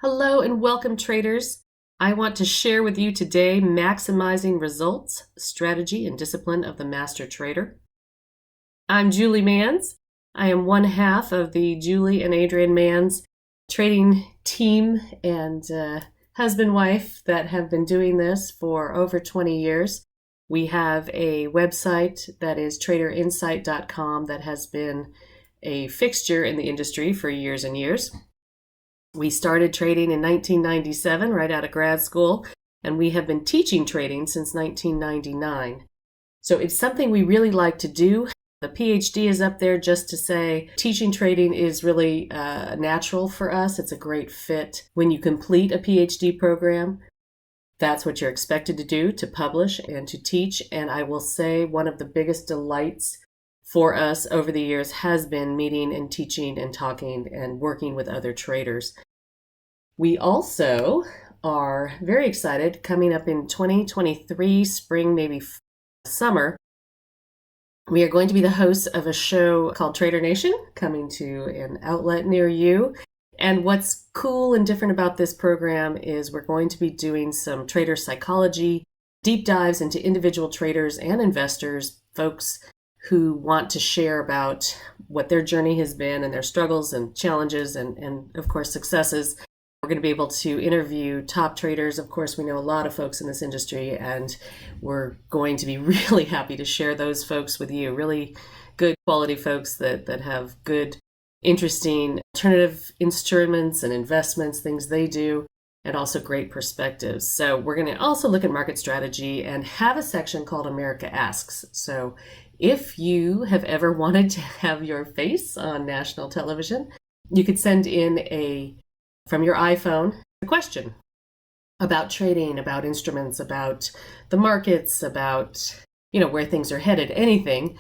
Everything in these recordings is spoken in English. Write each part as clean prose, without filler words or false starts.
Hello and welcome, traders. I want to share with you today maximizing results, strategy, and discipline of the master trader. I'm Julie Manz. I am one half of the Julie and Adrian Manz trading team and husband-wife that have been doing this for over 20 years. We have a website that is TradeOutLoud.com that has been a fixture in the industry for years and years. We started trading in 1997, right out of grad school, and we have been teaching trading since 1999. So it's something we really like to do. The PhD is up there just to say teaching trading is really natural for us. It's a great fit. When you complete a PhD program, that's what you're expected to do, to publish and to teach. And I will say one of the biggest delights for us over the years has been meeting and teaching and talking and working with other traders. We also are very excited coming up in 2023, spring, maybe summer. We are going to be the hosts of a show called Trader Nation, coming to an outlet near you. And what's cool and different about this program is we're going to be doing some trader psychology, deep dives into individual traders and investors, folks who want to share about what their journey has been and their struggles and challenges and of course, successes. We're going to be able to interview top traders. Of course, we know a lot of folks in this industry, and we're going to be really happy to share those folks with you. Really good quality folks that have good, interesting alternative instruments and investments, things they do, and also great perspectives. So we're going to also look at market strategy and have a section called America Asks. So if you have ever wanted to have your face on national television, you could send in from your iPhone a question about trading, about instruments, about the markets, about where things are headed, anything.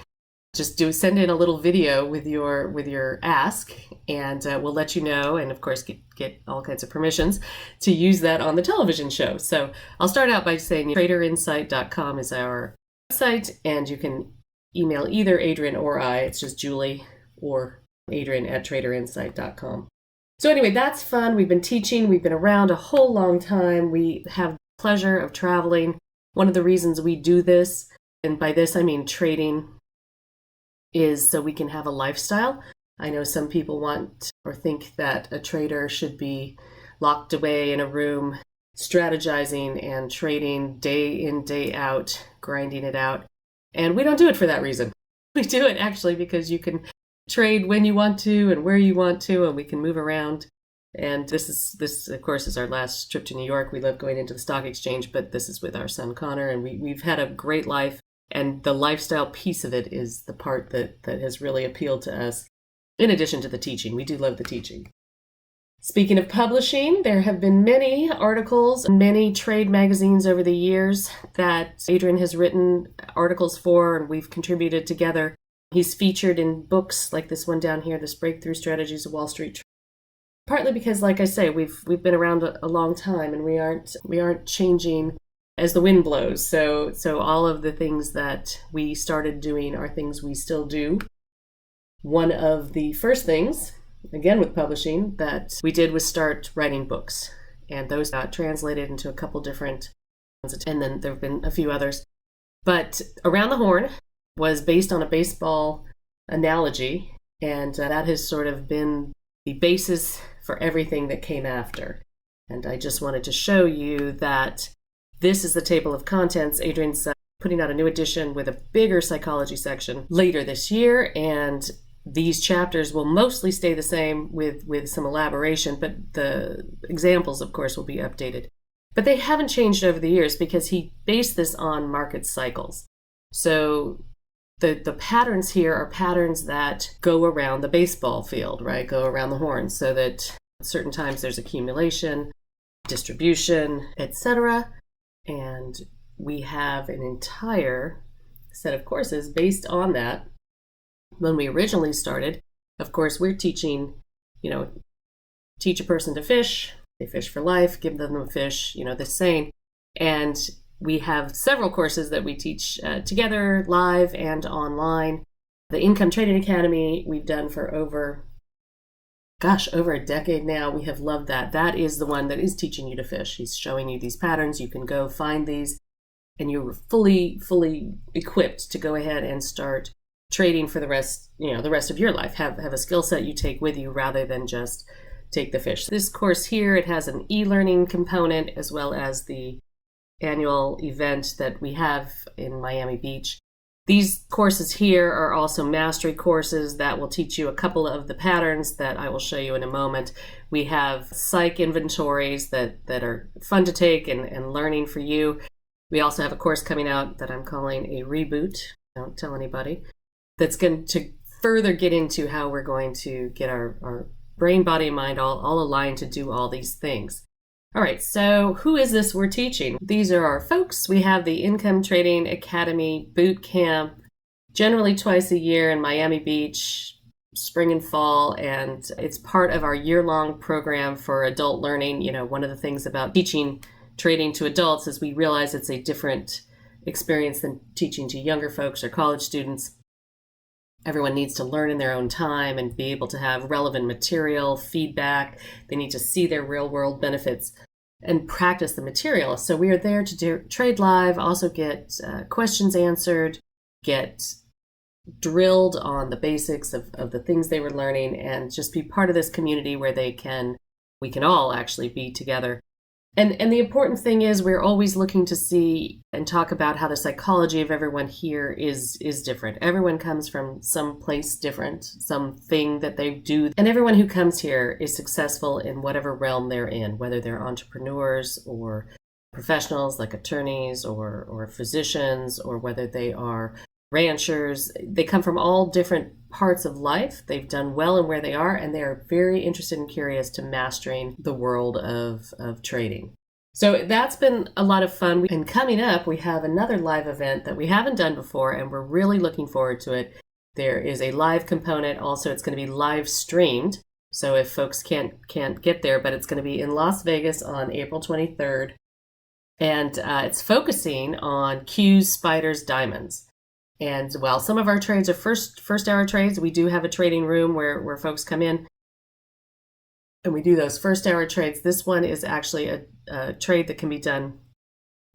Just send in a little video with your ask, and we'll let you know, and of course get all kinds of permissions to use that on the television show. So I'll start out by saying TradeOutLoud.com is our website, and you can email either Adrian or I. It's just Julie or Adrian at TradeOutLoud.com. So anyway, that's fun. We've been teaching. We've been around a whole long time. We have the pleasure of traveling. One of the reasons we do this, and by this I mean trading, is so we can have a lifestyle. I know some people want or think that a trader should be locked away in a room, strategizing and trading day in, day out, grinding it out. And we don't do it for that reason. We do it actually because you can trade when you want to and where you want to, and we can move around. And this of course is our last trip to New York. We love going into the stock exchange, but this is with our son Connor, and we've had a great life. And the lifestyle piece of it is the part that has really appealed to us, in addition to the teaching. We do love the teaching. Speaking of publishing, there have been many articles, many trade magazines over the years that Adrian has written articles for, and we've contributed together. He's featured in books like this one down here, This Breakthrough Strategies of Wall Street Trading. Partly because, like I say, we've been around a long time, and we aren't changing as the wind blows. So all of the things that we started doing are things we still do. One of the first things, again with publishing, that we did was start writing books. And those got translated into a couple different ones, and then there have been a few others. But Around the Horn was based on a baseball analogy, and that has sort of been the basis for everything that came after. And I just wanted to show you that this is the table of contents. Adrian's putting out a new edition with a bigger psychology section later this year, and these chapters will mostly stay the same with some elaboration, but the examples, of course, will be updated. But they haven't changed over the years because he based this on market cycles. So the patterns here are patterns that go around the baseball field, right? Go around the horn, so that at certain times there's accumulation, distribution, etc. And we have an entire set of courses based on that. When we originally started, of course, we're teaching, teach a person to fish. They fish for life, give them a fish, this saying. And we have several courses that we teach together, live and online. The Income Trading Academy we've done for over over a decade now. We have loved that. That is the one that is teaching you to fish. He's showing you these patterns. You can go find these, and you're fully equipped to go ahead and start trading for the rest of your life. Have a skill set you take with you rather than just take the fish. This course here, it has an e-learning component as well as the annual event that we have in Miami Beach. These courses here are also mastery courses that will teach you a couple of the patterns that I will show you in a moment. We have psych inventories that are fun to take and learning for you. We also have a course coming out that I'm calling a reboot. Don't tell anybody. That's going to further get into how we're going to get our brain, body, and mind all aligned to do all these things. All right, so who is this we're teaching? These are our folks. We have the Income Trading Academy Boot Camp, generally twice a year in Miami Beach, spring and fall, and it's part of our year-long program for adult learning. One of the things about teaching trading to adults is we realize it's a different experience than teaching to younger folks or college students. Everyone needs to learn in their own time and be able to have relevant material, feedback. They need to see their real-world benefits and practice the material. So we are there to trade live, also get questions answered, get drilled on the basics of the things they were learning, and just be part of this community where we can all actually be together. And the important thing is we're always looking to see and talk about how the psychology of everyone here is different. Everyone comes from some place different, something that they do. And everyone who comes here is successful in whatever realm they're in, whether they're entrepreneurs or professionals like attorneys or physicians, or whether they are ranchers. They come from all different parts of life. They've done well in where they are, and they are very interested and curious to mastering the world of trading. So that's been a lot of fun. And coming up, we have another live event that we haven't done before, and we're really looking forward to it. There is a live component. Also, it's going to be live streamed. So if folks can't get there, but it's going to be in Las Vegas on April 23rd. And it's focusing on Qs, spiders, diamonds. And while some of our trades are first hour trades, we do have a trading room where folks come in and we do those first hour trades. This one is actually a trade that can be done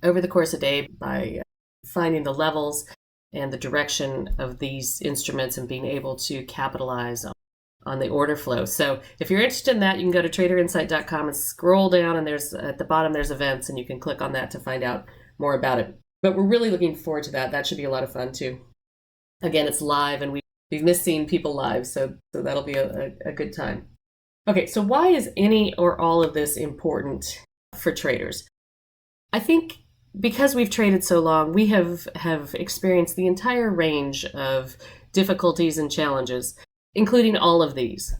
over the course of a day by finding the levels and the direction of these instruments and being able to capitalize on the order flow. So if you're interested in that, you can go to TradeOutLoud.com and scroll down, and at the bottom there's events, and you can click on that to find out more about it. But we're really looking forward to that. That should be a lot of fun too. Again, it's live, and we've missed seeing people live, so that'll be a good time. Okay, so why is any or all of this important for traders? I think because we've traded so long, we have experienced the entire range of difficulties and challenges, including all of these.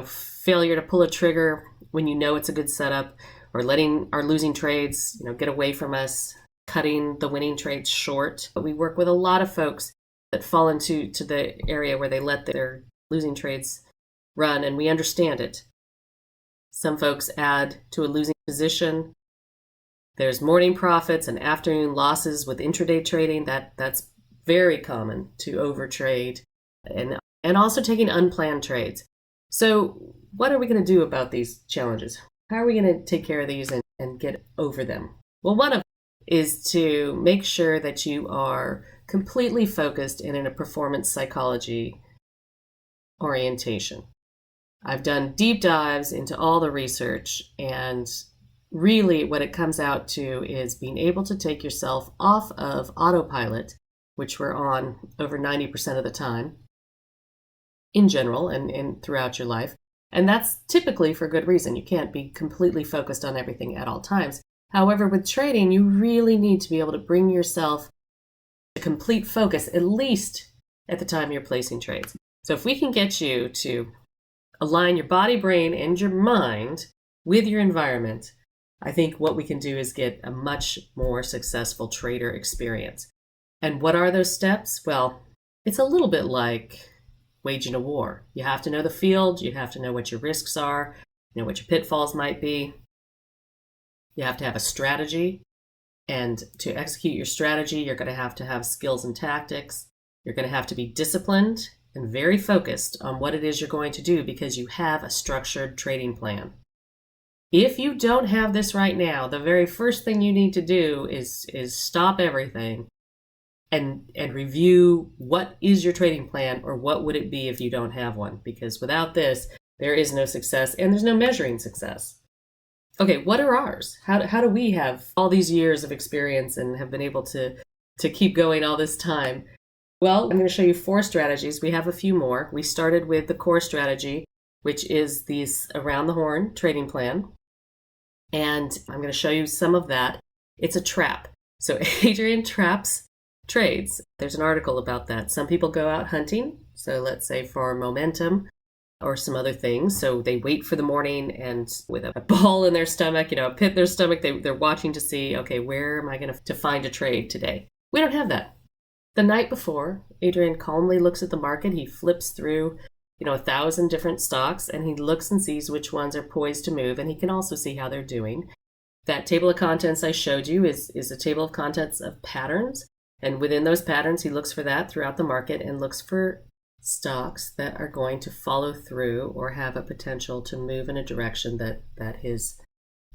Failure to pull a trigger when you know it's a good setup, or letting our losing trades, get away from us, cutting the winning trades short. But we work with a lot of folks that fall into the area where they let their losing trades run, and we understand it. Some folks add to a losing position. There's morning profits and afternoon losses with intraday trading. That's very common to overtrade, and also taking unplanned trades. So what are we going to do about these challenges? How are we going to take care of these and get over them? Well, one of them is to make sure that you are completely focused and in a performance psychology orientation. I've done deep dives into all the research, and really what it comes out to is being able to take yourself off of autopilot, which we're on over 90% of the time in general and throughout your life. And that's typically for good reason. You can't be completely focused on everything at all times. However, with trading, you really need to be able to bring yourself to complete focus, at least at the time you're placing trades. So if we can get you to align your body, brain, and your mind with your environment, I think what we can do is get a much more successful trader experience. And what are those steps? Well, it's a little bit like waging a war. You have to know the field. You have to know what your risks are, what your pitfalls might be. You have to have a strategy. And to execute your strategy, you're going to have skills and tactics. You're going to have to be disciplined and very focused on what it is you're going to do because you have a structured trading plan. If you don't have this right now, the very first thing you need to do is stop everything and review what is your trading plan, or what would it be if you don't have one, because without this, there is no success and there's no measuring success. Okay, what are ours? How do we have all these years of experience and have been able to keep going all this time? Well, I'm going to show you 4 strategies. We have a few more. We started with the core strategy, which is this around the horn trading plan. And I'm going to show you some of that. It's a trap. So Adrian traps trades. There's an article about that. Some people go out hunting. So let's say for momentum or some other things. So they wait for the morning and with a ball in their stomach, a pit in their stomach, they're watching to see, okay, where am I going to find a trade today? We don't have that. The night before, Adrian calmly looks at the market. He flips through 1,000 different stocks, and he looks and sees which ones are poised to move, and he can also see how they're doing. That table of contents I showed you is a table of contents of patterns, and within those patterns, he looks for that throughout the market and looks for stocks that are going to follow through or have a potential to move in a direction that his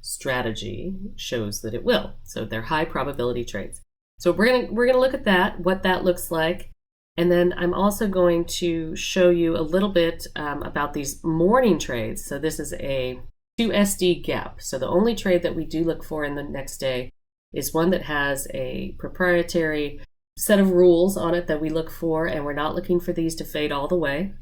strategy shows that it will. So they're high probability trades. So we're gonna look at that, what that looks like. And then I'm also going to show you a little bit about these morning trades. So this is a 2SD gap. So the only trade that we do look for in the next day is one that has a proprietary set of rules on it that we look for, and we're not looking for these to fade all the way.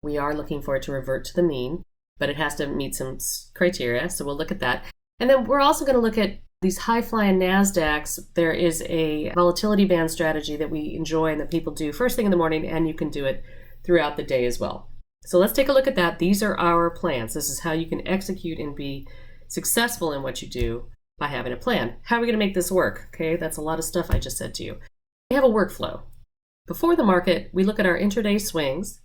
We are looking for it to revert to the mean, but it has to meet some criteria. So we'll look at that. And then we're also going to look at these high-flying NASDAQs. There is a volatility band strategy that we enjoy and that people do first thing in the morning, and you can do it throughout the day as well. So let's take a look at that. These are our plans. This is how you can execute and be successful in what you do by having a plan. How are we going to make this work? Okay, that's a lot of stuff I just said to you. We have a workflow. Before the market, we look at our intraday swings.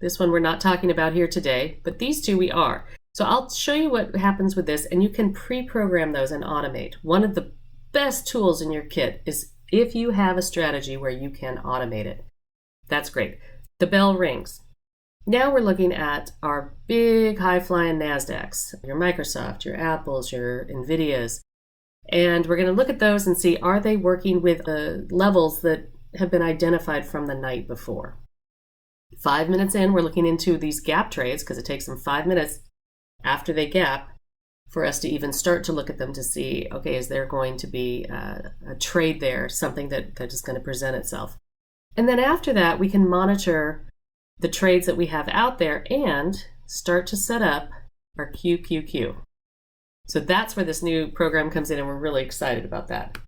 This one we're not talking about here today, but these two we are. So I'll show you what happens with this, and you can pre-program those and automate. One of the best tools in your kit is if you have a strategy where you can automate it. That's great. The bell rings. Now we're looking at our big high-flying NASDAQs, your Microsoft, your Apples, your NVIDIAs, and we're going to look at those and see, are they working with the levels that have been identified from the night before? 5 minutes in, we're looking into these gap trades because it takes them 5 minutes after they gap for us to even start to look at them to see, okay, is there going to be a trade there, something that is going to present itself? And then after that, we can monitor the trades that we have out there and start to set up our QQQ. So that's where this new program comes in, and we're really excited about that.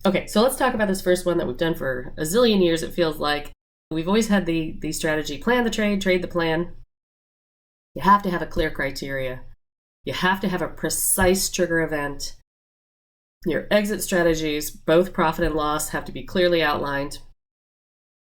Okay, so let's talk about this first one that we've done for a zillion years, it feels like. We've always had the strategy, plan the trade the plan. You have to have a clear criteria. You have to have a precise trigger event. Your exit strategies, both profit and loss, have to be clearly outlined.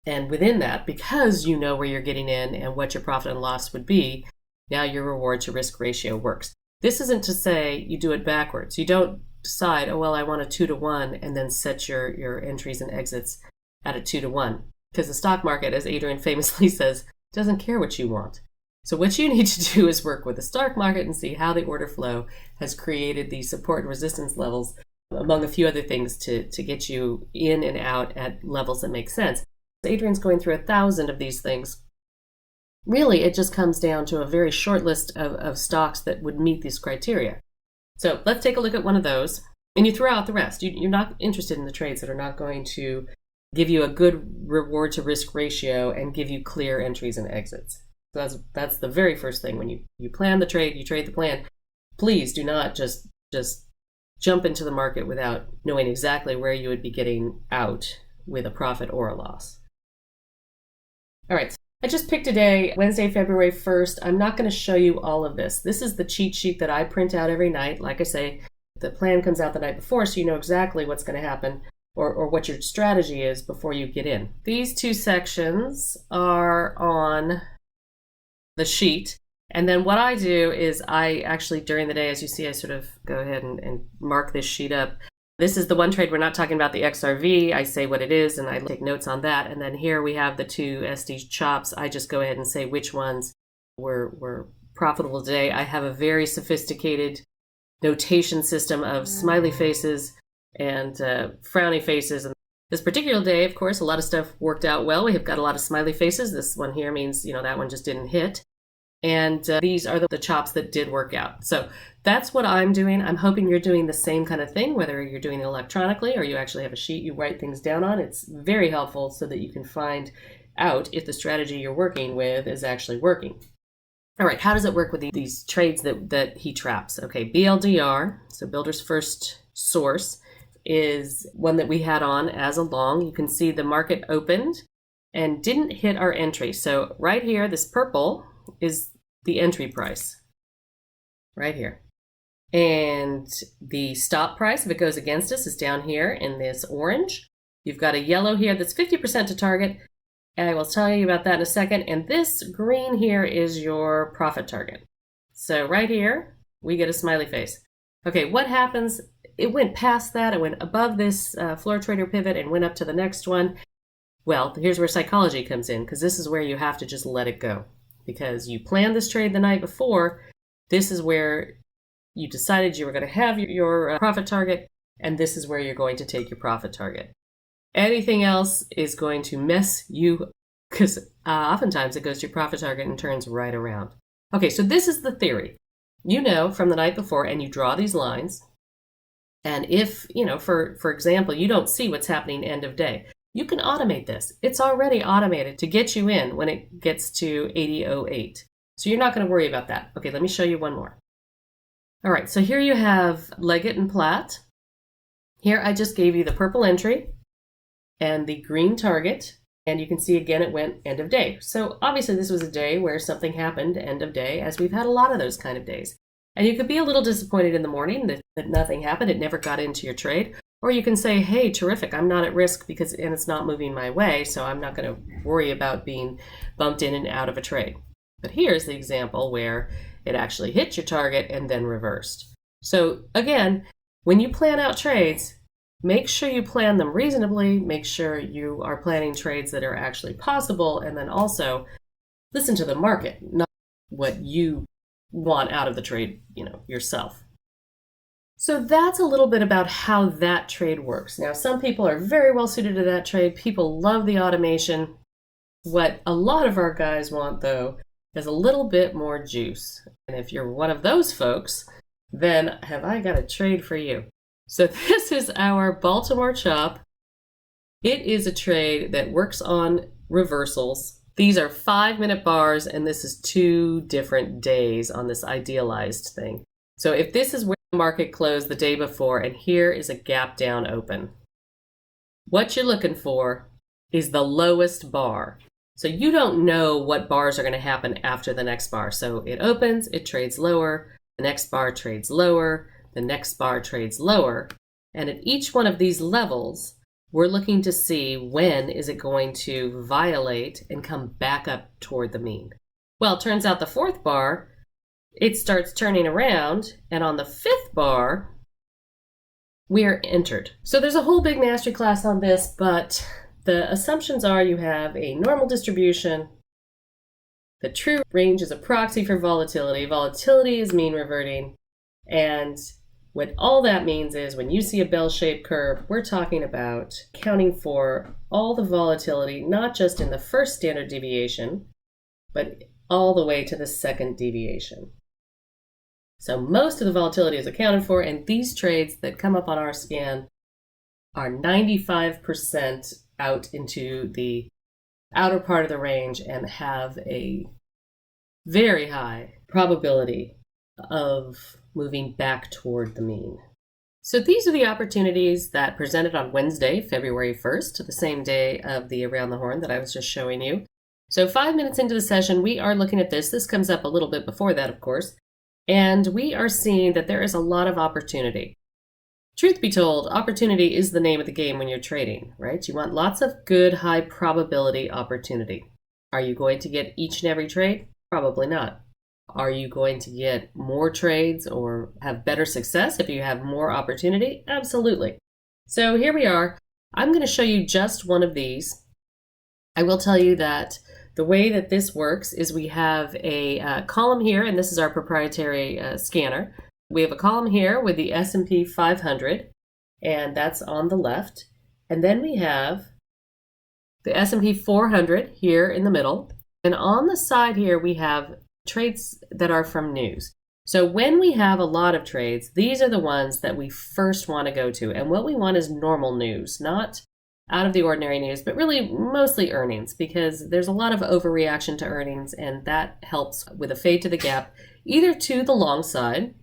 And within that, because you know where you're getting in and what your profit and loss would be, now your reward to risk ratio works. This isn't to say you do it backwards. You don't decide, oh, well, I want a 2-to-1 and then set your entries and exits at a 2-to-1. Because the stock market, as Adrian famously says, doesn't care what you want. So what you need to do is work with the stock market and see how the order flow has created these support and resistance levels, among a few other things, to get you in and out at levels that make sense. Adrian's going through 1,000 of these things. Really, it just comes down to a very short list of stocks that would meet these criteria. So let's take a look at one of those, and you throw out the rest. You're not interested in the trades that are not going to give you a good reward to risk ratio and give you clear entries and exits. So that's the very first thing. When you plan the trade, you trade the plan. Please do not just jump into the market without knowing exactly where you would be getting out with a profit or a loss. All right, so I just picked a day, Wednesday, February 1st. I'm not going to show you all of this. This is the cheat sheet that I print out every night. Like I say, the plan comes out the night before, so you know exactly what's going to happen or what your strategy is before you get in. These two sections are on the sheet. And then what I do is I actually, during the day, as you see, I sort of go ahead and mark this sheet up. This is the one trade we're not talking about, the XRV. I say what it is and I take notes on that. And then here we have the two SD chops. I just go ahead and say which ones were profitable today. I have a very sophisticated notation system of smiley faces and frowny faces. And this particular day, of course, a lot of stuff worked out well. We have got a lot of smiley faces. This one here means, that one just didn't hit. And these are the chops that did work out. So that's what I'm doing. I'm hoping you're doing the same kind of thing, whether you're doing it electronically or you actually have a sheet you write things down on. It's very helpful so that you can find out if the strategy you're working with is actually working. All right, how does it work with these trades that he traps? Okay, BLDR, so Builder's First Source, is one that we had on as a long. You can see the market opened and didn't hit our entry. So right here, this purple is the entry price right here. And the stop price, if it goes against us, is down here in this orange. You've got a yellow here that's 50% to target. And I will tell you about that in a second. And this green here is your profit target. So right here, we get a smiley face. Okay, what happens? It went past that. It went above this floor trader pivot and went up to the next one. Well, here's where psychology comes in, because this is where you have to just let it go. Because you planned this trade the night before, this is where you decided you were going to have your profit target, and this is where you're going to take your profit target. Anything else is going to mess you, because oftentimes it goes to your profit target and turns right around. Okay, so this is the theory. From the night before, and you draw these lines, and if, for example, you don't see what's happening end of day, you can automate this. It's already automated to get you in when it gets to 80.08. So you're not going to worry about that. Okay, let me show you one more. All right, so here you have Leggett and Platt. Here I just gave you the purple entry and the green target. And you can see again it went end of day. So obviously this was a day where something happened end of day, as we've had a lot of those kind of days. And you could be a little disappointed in the morning that nothing happened. It never got into your trade. Or you can say, hey, terrific, I'm not at risk and it's not moving my way, so I'm not going to worry about being bumped in and out of a trade. But here's the example where it actually hit your target and then reversed. So again, when you plan out trades, make sure you plan them reasonably, make sure you are planning trades that are actually possible, and then also listen to the market, not what you want out of the trade, yourself. So that's a little bit about how that trade works. Now, some people are very well suited to that trade. People love the automation. What a lot of our guys want, though, is a little bit more juice. And if you're one of those folks, then have I got a trade for you. So this is our Baltimore chop. It is a trade that works on reversals. These are 5-minute bars, and this is 2 different days on this idealized thing. So if this is where the market closed the day before, and here is a gap down open, what you're looking for is the lowest bar. So you don't know what bars are going to happen after the next bar. So it opens, it trades lower, the next bar trades lower, the next bar trades lower. And at each one of these levels, we're looking to see when is it going to violate and come back up toward the mean. Well, it turns out the 4th bar, it starts turning around, and on the 5th bar, we are entered. So there's a whole big mastery class on this, but the assumptions are you have a normal distribution. The true range is a proxy for volatility. Volatility is mean reverting. And what all that means is when you see a bell-shaped curve, we're talking about accounting for all the volatility, not just in the first standard deviation, but all the way to the second deviation. So most of the volatility is accounted for, and these trades that come up on our scan are 95% out into the outer part of the range and have a very high probability of moving back toward the mean. So these are the opportunities that presented on Wednesday, February 1st, the same day of the Around the Horn that I was just showing you. So 5 minutes into the session, we are looking at this. This comes up a little bit before that, of course. And we are seeing that there is a lot of opportunity. Truth be told, opportunity is the name of the game when you're trading, right? You want lots of good, high probability opportunity. Are you going to get each and every trade? Probably not. Are you going to get more trades or have better success if you have more opportunity? Absolutely. So here we are. I'm going to show you just one of these. I will tell you that the way that this works is we have a column here, and this is our proprietary scanner. We have a column here with the S&P 500, and that's on the left. And then we have the S&P 400 here in the middle. And on the side here, we have trades that are from news. So when we have a lot of trades, these are the ones that we first want to go to. And what we want is normal news, not out of the ordinary news, but really mostly earnings, because there's a lot of overreaction to earnings, and that helps with a fade to the gap, either to the long side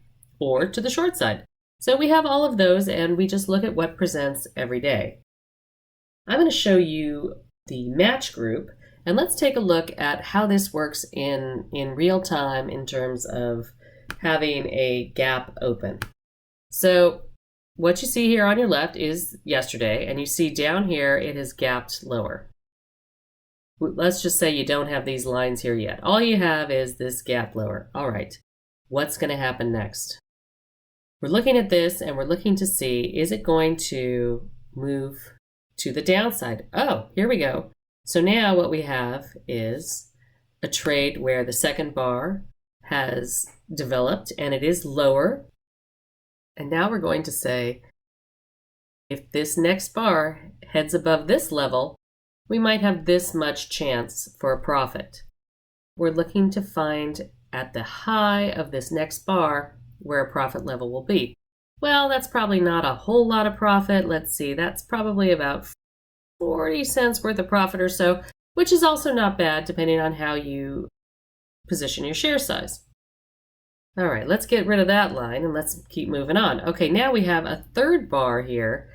or to the short side. So we have all of those, and we just look at what presents every day. I'm going to show you the match group, and let's take a look at how this works in real time in terms of having a gap open. So what you see here on your left is yesterday, and you see down here it has gapped lower. Let's just say you don't have these lines here yet. All you have is this gap lower. All right, what's going to happen next? We're looking at this and we're looking to see, is it going to move to the downside? Oh, here we go. So now what we have is a trade where the second bar has developed and it is lower. And now we're going to say, if this next bar heads above this level, we might have this much chance for a profit. We're looking to find at the high of this next bar where a profit level will be. Well, that's probably not a whole lot of profit. Let's see, that's probably about 40 cents worth of profit or so, which is also not bad depending on how you position your share size. All right, let's get rid of that line and let's keep moving on. Okay, now we have a third bar here.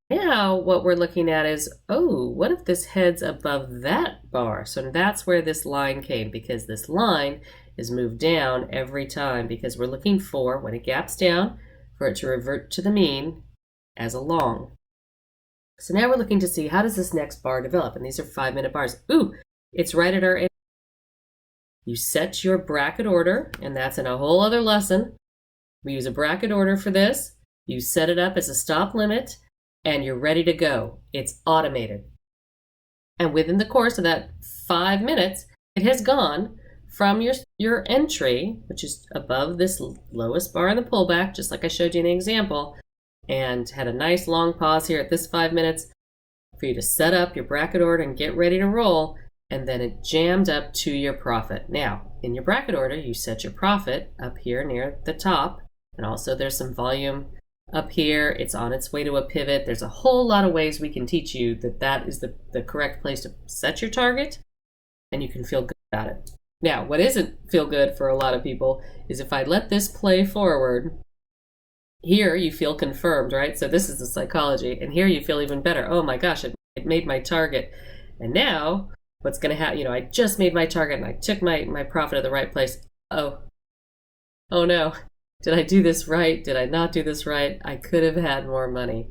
Now what we're looking at is, oh, what if this heads above that bar? So that's where this line came, because this line is moved down every time, because we're looking for, when it gaps down, for it to revert to the mean as a long. So now we're looking to see, how does this next bar develop? And these are 5-minute bars. Ooh, it's right at our end. You set your bracket order, and that's in a whole other lesson. We use a bracket order for this. You set it up as a stop limit, and you're ready to go. It's automated. And within the course of that 5 minutes, it has gone from your entry, which is above this lowest bar in the pullback, just like I showed you in the example, and had a nice long pause here at this 5 minutes for you to set up your bracket order and get ready to roll. And then it jammed up to your profit. Now, in your bracket order, you set your profit up here near the top, and also there's some volume up here. It's on its way to a pivot. There's a whole lot of ways we can teach you that is the correct place to set your target, and you can feel good about it. Now, what isn't feel good for a lot of people is if I let this play forward, here you feel confirmed, right? So this is the psychology, and here you feel even better. Oh my gosh, it made my target. And now, what's going to happen? I just made my target and I took my profit at the right place. Oh no. Did I do this right? Did I not do this right? I could have had more money.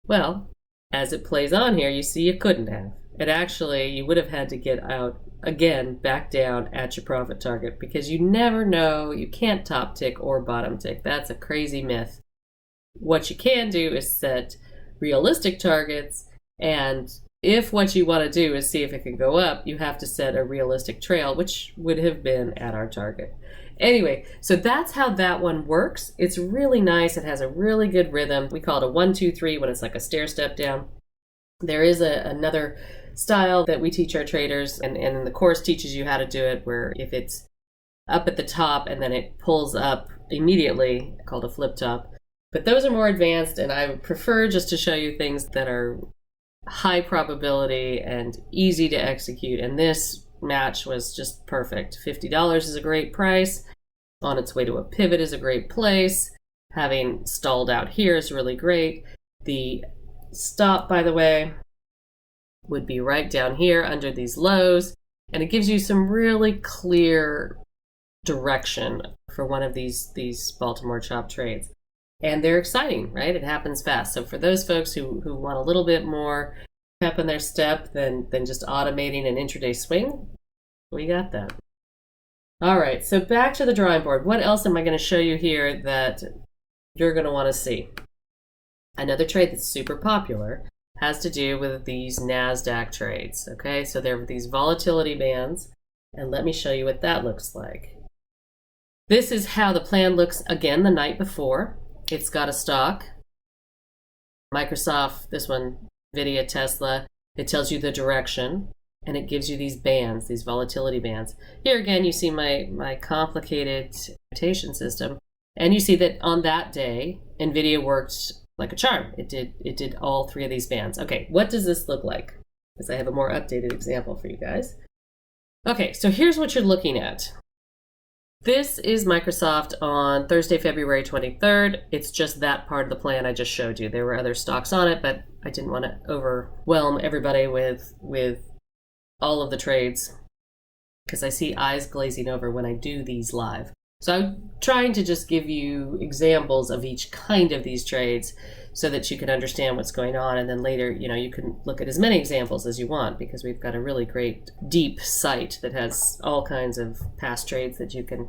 Well, as it plays on here, you see you couldn't have. It actually, you would have had to get out again, back down at your profit target, because you never know. You can't top tick or bottom tick. That's a crazy myth. What you can do is set realistic targets, and if what you want to do is see if it can go up, you have to set a realistic trail, which would have been at our target. Anyway, so that's how that one works. It's really nice. It has a really good rhythm. We call it a 1, 2, 3 when it's like a stair step down. There is another style that we teach our traders, and the course teaches you how to do it, where if it's up at the top and then it pulls up immediately, called a flip top. But those are more advanced, and I would prefer just to show you things that are high probability and easy to execute. And this match was just perfect. $50 is a great price. On its way to a pivot is a great place. Having stalled out here is really great. The stop, by the way, would be right down here under these lows. And it gives you some really clear direction for one of these Baltimore chop trades. And they're exciting, right? It happens fast. So for those folks who want a little bit more pep in their step than just automating an intraday swing, we got that. All right, so back to the drawing board. What else am I going to show you here that you're going to want to see? Another trade that's super popular has to do with these NASDAQ trades. Okay, so there are these volatility bands, and let me show you what that looks like. This is how the plan looks again the night before. It's got a stock, Microsoft, this one, Nvidia, Tesla. It tells you the direction, and it gives you these bands, these volatility bands. Here again, you see my complicated notation system, and you see that on that day, Nvidia worked like a charm. It did all three of these bands. Okay, what does this look like? Because I have a more updated example for you guys. Okay, so here's what you're looking at. This is Microsoft on Thursday, February 23rd. It's just that part of the plan I just showed you. There were other stocks on it, but I didn't want to overwhelm everybody with all of the trades because I see eyes glazing over when I do these live. So I'm trying to just give you examples of each kind of these trades so that you can understand what's going on. And then later, you can look at as many examples as you want because we've got a really great deep site that has all kinds of past trades that you can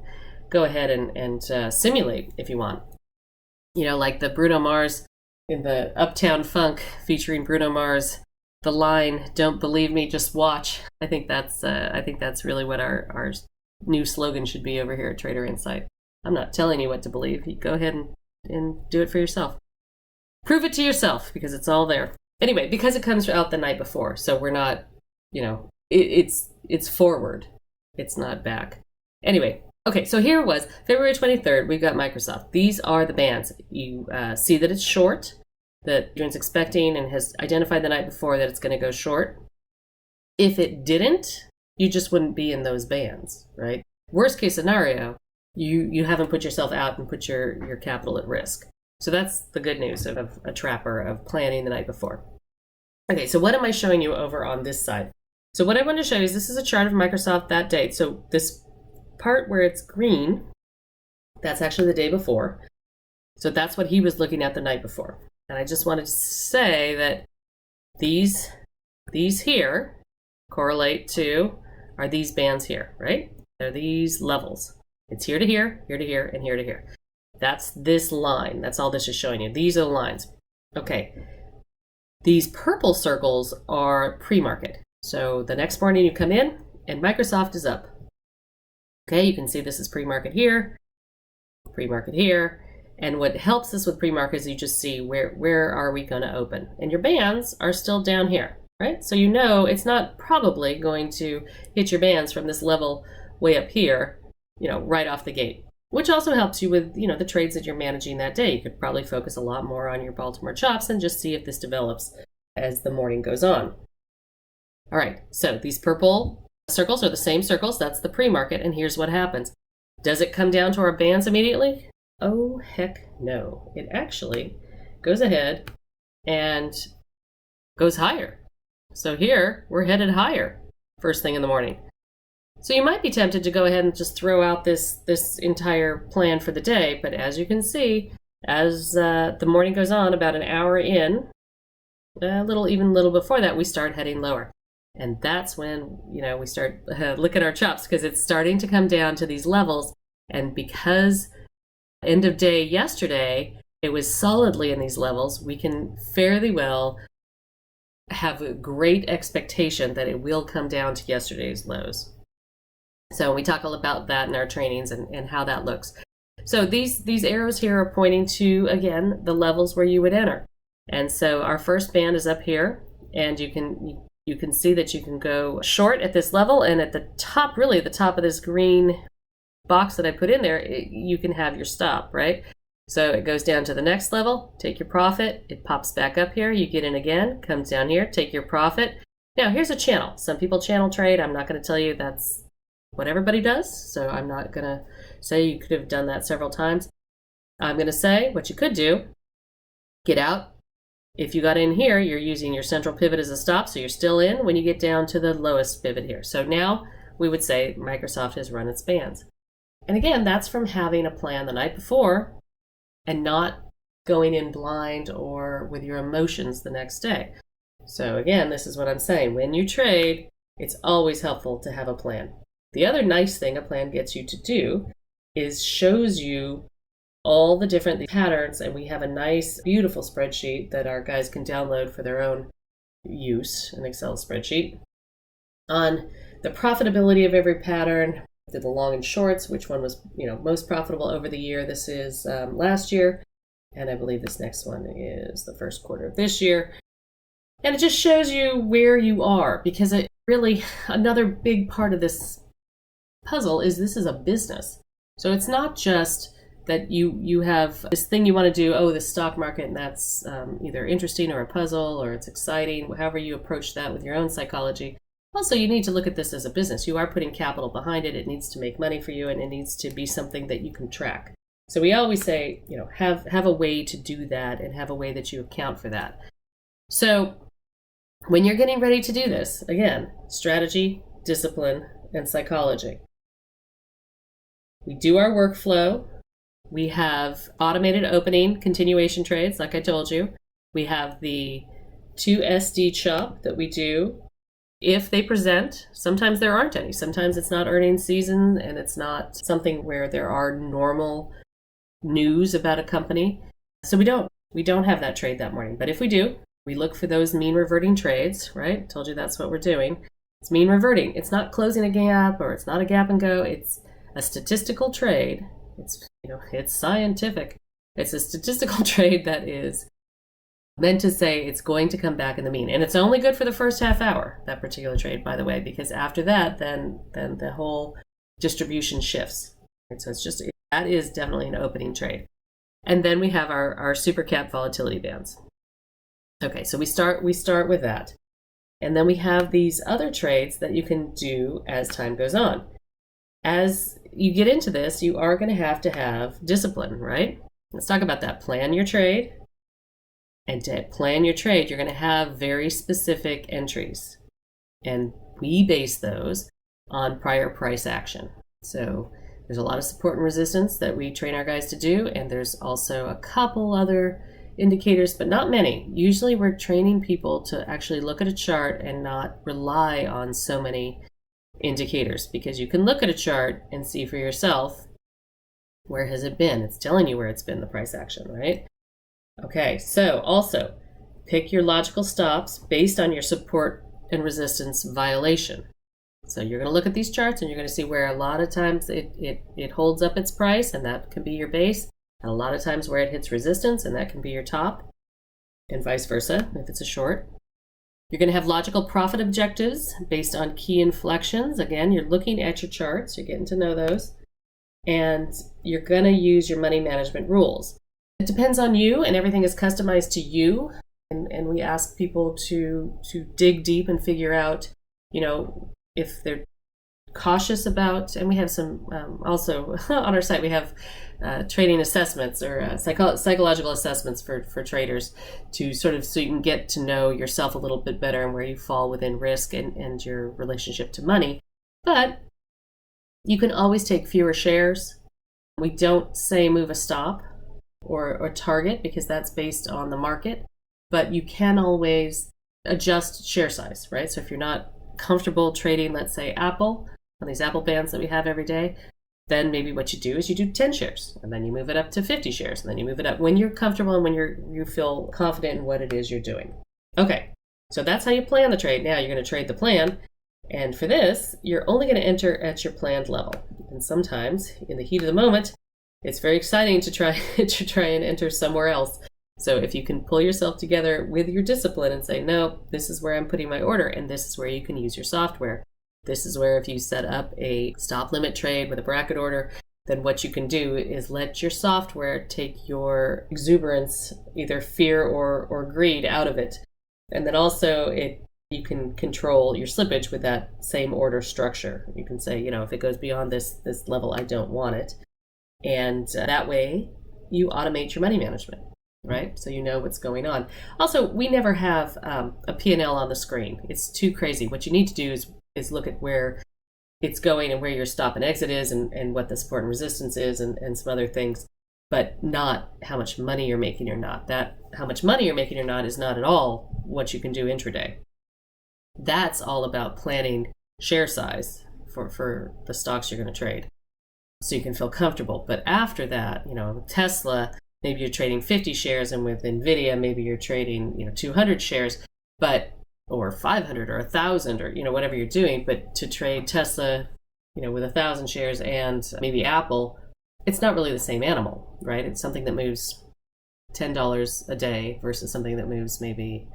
go ahead and simulate if you want. Like the Bruno Mars in the Uptown Funk featuring Bruno Mars, the line, "Don't believe me, just watch." I think that's really what our new slogan should be over here at Trader Insight. I'm not telling you what to believe. You go ahead and do it for yourself. Prove it to yourself because it's all there. Anyway, because it comes out the night before, so we're not, it's forward. It's not back. Anyway, okay, so here it was, February 23rd, we've got Microsoft. These are the bands. You see that it's short, that everyone's expecting and has identified the night before that it's going to go short. If it didn't, you just wouldn't be in those bands, right? Worst case scenario, you haven't put yourself out and put your capital at risk. So that's the good news of a trapper, of planning the night before. Okay, so what am I showing you over on this side? So what I want to show you is this is a chart of Microsoft that date. So this part where it's green, that's actually the day before. So that's what he was looking at the night before. And I just wanted to say that these here correlate to are these bands here, right? They're these levels. It's here to here, here to here, and here to here. That's this line. That's all this is showing you. These are the lines. Okay. These purple circles are pre-market. So the next morning you come in and Microsoft is up. Okay, you can see this is pre-market here, and what helps us with pre-market is you just see where are we going to open. And your bands are still down here. Right? So it's not probably going to hit your bands from this level way up here, right off the gate, which also helps you with, the trades that you're managing that day. You could probably focus a lot more on your Baltimore chops and just see if this develops as the morning goes on. All right, so these purple circles are the same circles. That's the pre-market, and here's what happens. Does it come down to our bands immediately? Oh, heck no. It actually goes ahead and goes higher. So here, we're headed higher first thing in the morning. So you might be tempted to go ahead and just throw out this entire plan for the day, but as you can see, as the morning goes on, about an hour in, a little before that, we start heading lower. And that's when, we start look at our chops because it's starting to come down to these levels. And because end of day yesterday, it was solidly in these levels, we can fairly well have a great expectation that it will come down to yesterday's lows. So we talk all about that in our trainings and how that looks. So these arrows here are pointing to, again, the levels where you would enter. And so our first band is up here, and you can see that you can go short at this level, and at the top, really the top of this green box that I put in there, you can have your stop, right? So it goes down to the next level, take your profit, it pops back up here, you get in again, comes down here, take your profit. Now here's a channel. Some people channel trade. I'm not going to tell you that's what everybody does, so I'm not going to say you could have done that several times. I'm going to say what you could do, get out. If you got in here, you're using your central pivot as a stop, so you're still in when you get down to the lowest pivot here. So now we would say Microsoft has run its bands. And again, that's from having a plan the night before and not going in blind or with your emotions the next day. So again, this is what I'm saying. When you trade, it's always helpful to have a plan. The other nice thing a plan gets you to do is shows you all the different patterns, and we have a nice, beautiful spreadsheet that our guys can download for their own use, an Excel spreadsheet, on the profitability of every pattern, the long and shorts, which one was most profitable over the year. This is last year, and I believe this next one is the first quarter of this year. And it just shows you where you are, because it really, another big part of this puzzle is this is a business. So it's not just that you have this thing you want to do, the stock market, and that's either interesting or a puzzle or it's exciting, however you approach that with your own psychology. Also, you need to look at this as a business. You are putting capital behind it. It needs to make money for you, and it needs to be something that you can track. So we always say, have a way to do that and have a way that you account for that. So when you're getting ready to do this, again, strategy, discipline, and psychology. We do our workflow. We have automated opening continuation trades, like I told you. We have the 2SD chop that we do if they present. Sometimes there aren't any. Sometimes it's not earnings season and it's not something where there are normal news about a company. So we don't have that trade that morning. But if we do, we look for those mean reverting trades, right? Told you that's what we're doing. It's mean reverting. It's not closing a gap or it's not a gap and go. It's a statistical trade. It's scientific. It's a statistical trade that is meant to say it's going to come back in the mean. And it's only good for the first half hour, that particular trade, by the way, because after that, then the whole distribution shifts. And so that is definitely an opening trade. And then we have our super cap volatility bands. Okay, so we start with that. And then we have these other trades that you can do as time goes on. As you get into this, you are going to have discipline, right? Let's talk about that. Plan your trade. And to plan your trade, you're going to have very specific entries. And we base those on prior price action. So there's a lot of support and resistance that we train our guys to do. And there's also a couple other indicators, but not many. Usually we're training people to actually look at a chart and not rely on so many indicators, because you can look at a chart and see for yourself, where has it been? It's telling you where it's been, the price action, right? Okay, so also pick your logical stops based on your support and resistance violation. So you're going to look at these charts and you're going to see where a lot of times it holds up its price, and that can be your base, and a lot of times where it hits resistance, and that can be your top, and vice versa if it's a short. You're going to have logical profit objectives based on key inflections. Again, you're looking at your charts, you're getting to know those, and you're going to use your money management rules. It depends on you, and everything is customized to you, and we ask people to dig deep and figure out, if they're cautious about, and we have some also on our site, we have trading assessments or psychological assessments for traders so you can get to know yourself a little bit better and where you fall within risk and your relationship to money. But you can always take fewer shares. We don't say move a stop or target, because that's based on the market, but you can always adjust share size, right? So if you're not comfortable trading, let's say Apple, on these Apple bands that we have every day, then maybe what you do is you do 10 shares, and then you move it up to 50 shares, and then you move it up when you're comfortable and when you feel confident in what it is you're doing. Okay, so that's how you plan the trade. Now you're going to trade the plan, and for this, you're only going to enter at your planned level. And sometimes, in the heat of the moment, it's very exciting to try and enter somewhere else. So if you can pull yourself together with your discipline and say, no, this is where I'm putting my order, and this is where you can use your software. This is where if you set up a stop limit trade with a bracket order, then what you can do is let your software take your exuberance, either fear or greed, out of it. And then also you can control your slippage with that same order structure. You can say, if it goes beyond this level, I don't want it. And that way you automate your money management, right? So you know what's going on. Also, we never have a P&L on the screen. It's too crazy. What you need to do is look at where it's going and where your stop and exit is and what the support and resistance is and some other things, but not how much money you're making or not. How much money you're making or not is not at all what you can do intraday. That's all about planning share size for the stocks you're going to trade. so you can feel comfortable. But after that, with Tesla, maybe you're trading 50 shares, and with Nvidia, maybe you're trading 200 shares, or 500 or 1,000 or whatever you're doing. But to trade Tesla, with 1,000 shares and maybe Apple, it's not really the same animal, right? It's something that moves $10 a day versus something that moves maybe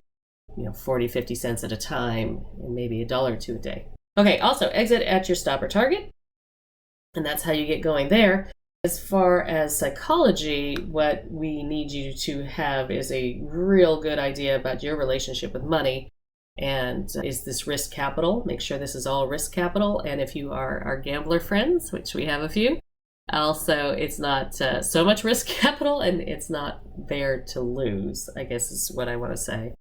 40, 50 cents at a time, and maybe $1 or $2 a day. Okay, also exit at your stop or target, and that's how you get going there. As far as psychology, what we need you to have is a real good idea about your relationship with money. And is this risk capital? Make sure this is all risk capital. And if you are our gambler friends, which we have a few, also it's not so much risk capital, and it's not there to lose, I guess is what I want to say.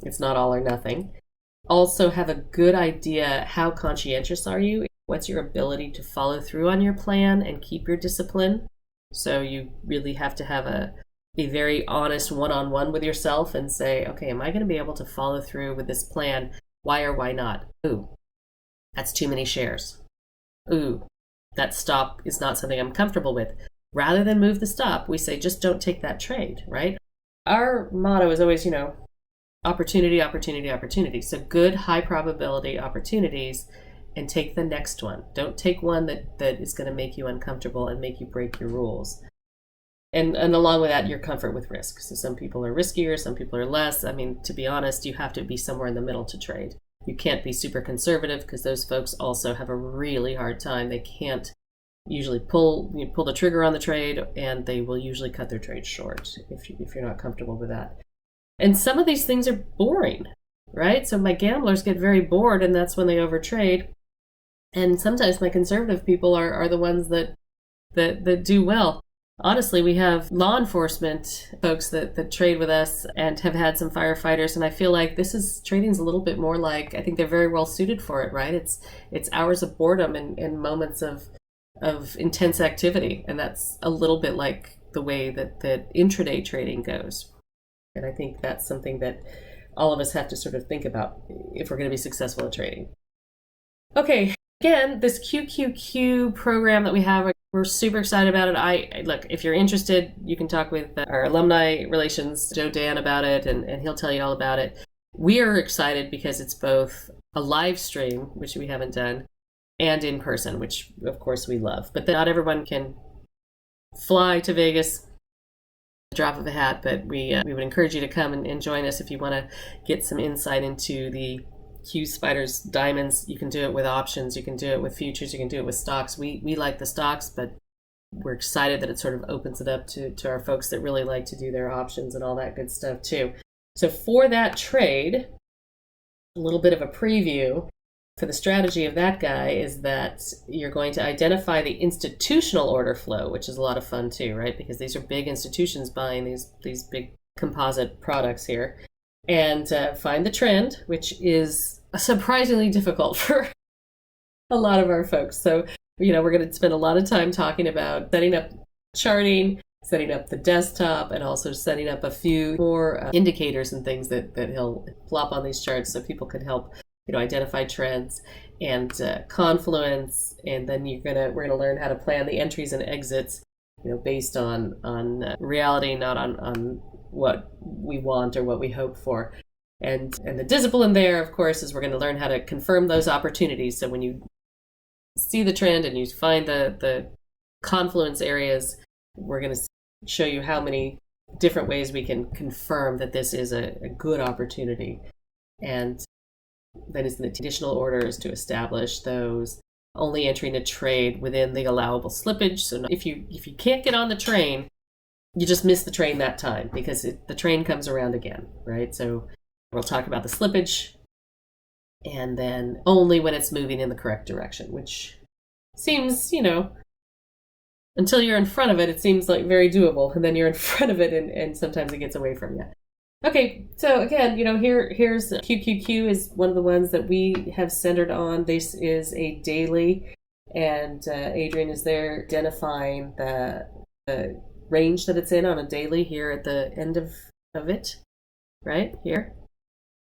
It's not all or nothing. Also have a good idea, how conscientious are you? What's your ability to follow through on your plan and keep your discipline? So you really have to have a very honest one-on-one with yourself and say, okay, am I going to be able to follow through with this plan? Why or why not? Ooh, that's too many shares. Ooh, that stop is not something I'm comfortable with. Rather than move the stop, we say, just don't take that trade, right? Our motto is always, opportunity, opportunity, opportunity. So good, high probability opportunities, and take the next one. Don't take one that is going to make you uncomfortable and make you break your rules. And along with that, your comfort with risk. So some people are riskier, some people are less. I mean, to be honest, you have to be somewhere in the middle to trade. You can't be super conservative, because those folks also have a really hard time. They can't usually pull the trigger on the trade, and they will usually cut their trade short if you're not comfortable with that. And some of these things are boring, right? So my gamblers get very bored, and that's when they overtrade. And sometimes my conservative people are the ones that do well. Honestly, we have law enforcement folks that trade with us, and have had some firefighters, and I feel like trading's a little bit more like, I think they're very well suited for it, right? It's hours of boredom and moments of intense activity, and that's a little bit like the way that intraday trading goes. And I think that's something that all of us have to sort of think about if we're going to be successful at trading. Okay, again, this QQQ program that we have, we're super excited about it. Look, if you're interested, you can talk with our alumni relations, Joe Dan, about it, and he'll tell you all about it. We are excited because it's both a live stream, which we haven't done, and in person, which of course we love. But not everyone can fly to Vegas, drop of a hat, but we would encourage you to come and join us if you want to get some insight into the Q Spiders diamonds. You can do it with options, you can do it with futures, you can do it with stocks. We like the stocks, but we're excited that it sort of opens it up to our folks that really like to do their options and all that good stuff too. So for that trade, a little bit of a preview for the strategy of that guy is that you're going to identify the institutional order flow, which is a lot of fun too, right? Because these are big institutions buying these big composite products here. And find the trend, which is surprisingly difficult for a lot of our folks. So, we're going to spend a lot of time talking about setting up charting, setting up the desktop, and also setting up a few more indicators and things that he'll plop on these charts so people can help identify trends and confluence. And then we're going to learn how to plan the entries and exits, based on reality, not on what we want or what we hope for. And the discipline there, of course, is we're going to learn how to confirm those opportunities. So when you see the trend and you find the confluence areas, we're going to show you how many different ways we can confirm that this is a good opportunity. And then it's the additional orders to establish those, only entering a trade within the allowable slippage. So if you can't get on the train, you just miss the train that time, because the train comes around again, right? So we'll talk about the slippage, and then only when it's moving in the correct direction, which seems, until you're in front of it, it seems like very doable. And then you're in front of it, and sometimes it gets away from you. Okay, so again, here's QQQ is one of the ones that we have centered on. This is a daily, and Adrian is there identifying the range that it's in on a daily here at the end of it, right here.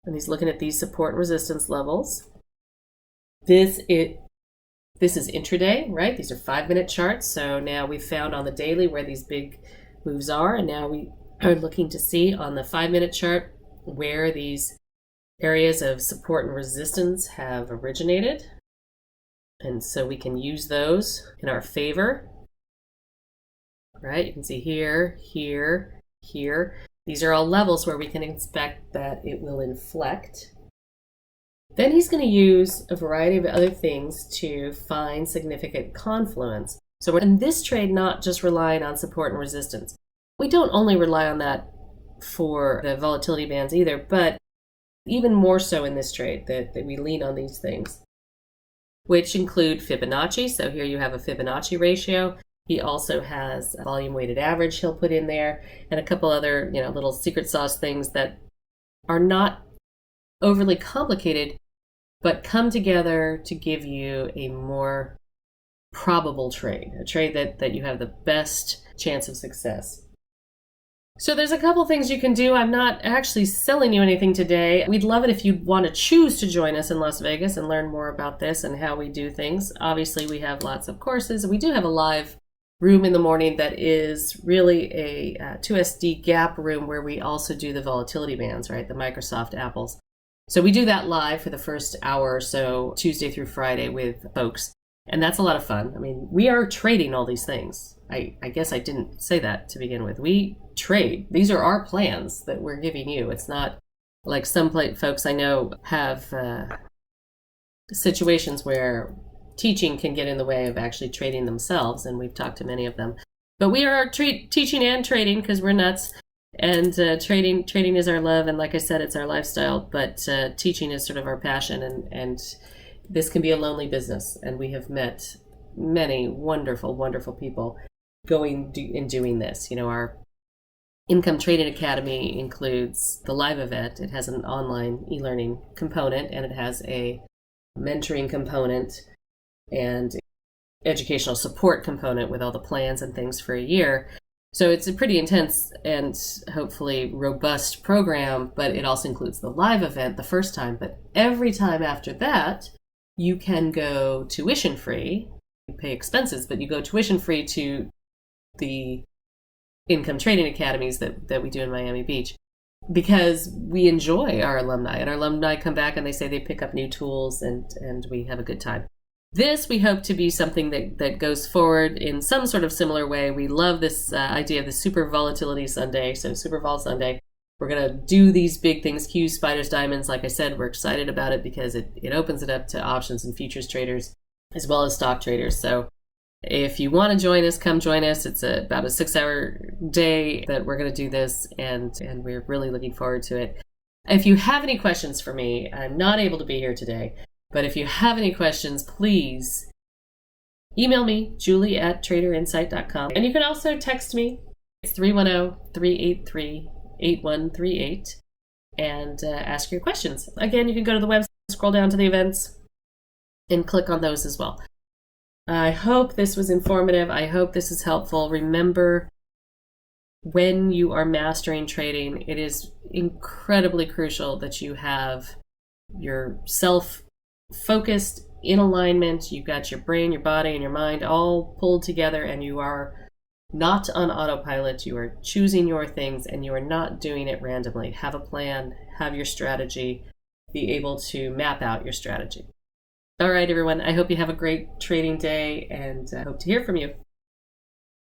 And he's looking at these support and resistance levels. This is intraday, right? These are 5-minute charts. So now we've found on the daily where these big moves are, and now we are looking to see on the 5-minute chart where these areas of support and resistance have originated. And so we can use those in our favor, right? You can see here, here, here. These are all levels where we can expect that it will inflect. Then he's going to use a variety of other things to find significant confluence. So we're in this trade not just relying on support and resistance. We don't only rely on that for the volatility bands either, but even more so in this trade that we lean on these things, which include Fibonacci. So here you have a Fibonacci ratio. He also has a volume weighted average he'll put in there, and a couple other, little secret sauce things that are not overly complicated, but come together to give you a more probable trade, a trade that you have the best chance of success. So there's a couple things you can do. I'm not actually selling you anything today. We'd love it if you'd want to choose to join us in Las Vegas and learn more about this and how we do things. Obviously, we have lots of courses. We do have a live room in the morning that is really a 2SD gap room where we also do the volatility bands, right? The Microsoft apples. So we do that live for the first hour or so, Tuesday through Friday with folks. And that's a lot of fun. I mean, we are trading all these things. I guess I didn't say that to begin with. We trade. These are our plans that we're giving you. It's not like some folks I know have situations where teaching can get in the way of actually trading themselves, and we've talked to many of them. But we are teaching and trading because we're nuts. And trading is our love, and like I said, it's our lifestyle. But teaching is sort of our passion, and this can be a lonely business. And we have met many wonderful, wonderful people doing this. Our Income Trading Academy includes the live event. It has an online e-learning component, and it has a mentoring component and educational support component with all the plans and things for a year. So it's a pretty intense and hopefully robust program, but it also includes the live event the first time. But every time after that, you can go tuition free. You pay expenses, but you go tuition free to the income trading academies that we do in Miami Beach, because we enjoy our alumni, and our alumni come back and they say they pick up new tools, and we have a good time. This we hope to be something that goes forward in some sort of similar way. We love this idea of the Super Volatility Sunday. So Super Vol Sunday, we're going to do these big things, Qs, spiders, diamonds. Like I said, we're excited about it because it opens it up to options and futures traders as well as stock traders. So if you want to join us, come join us. It's about a 6-hour day that we're going to do this, and we're really looking forward to it. If you have any questions for me, I'm not able to be here today, but if you have any questions, please email me, julie@TraderInsight.com. And you can also text me. It's 310-383-8138, and ask your questions. Again, you can go to the website, scroll down to the events, and click on those as well. I hope this was informative. I hope this is helpful. Remember, when you are mastering trading, it is incredibly crucial that you have yourself focused, in alignment. You've got your brain, your body, and your mind all pulled together, and you are not on autopilot. You are choosing your things, and you are not doing it randomly. Have a plan, have your strategy, be able to map out your strategy. All right, everyone. I hope you have a great trading day, and I hope to hear from you.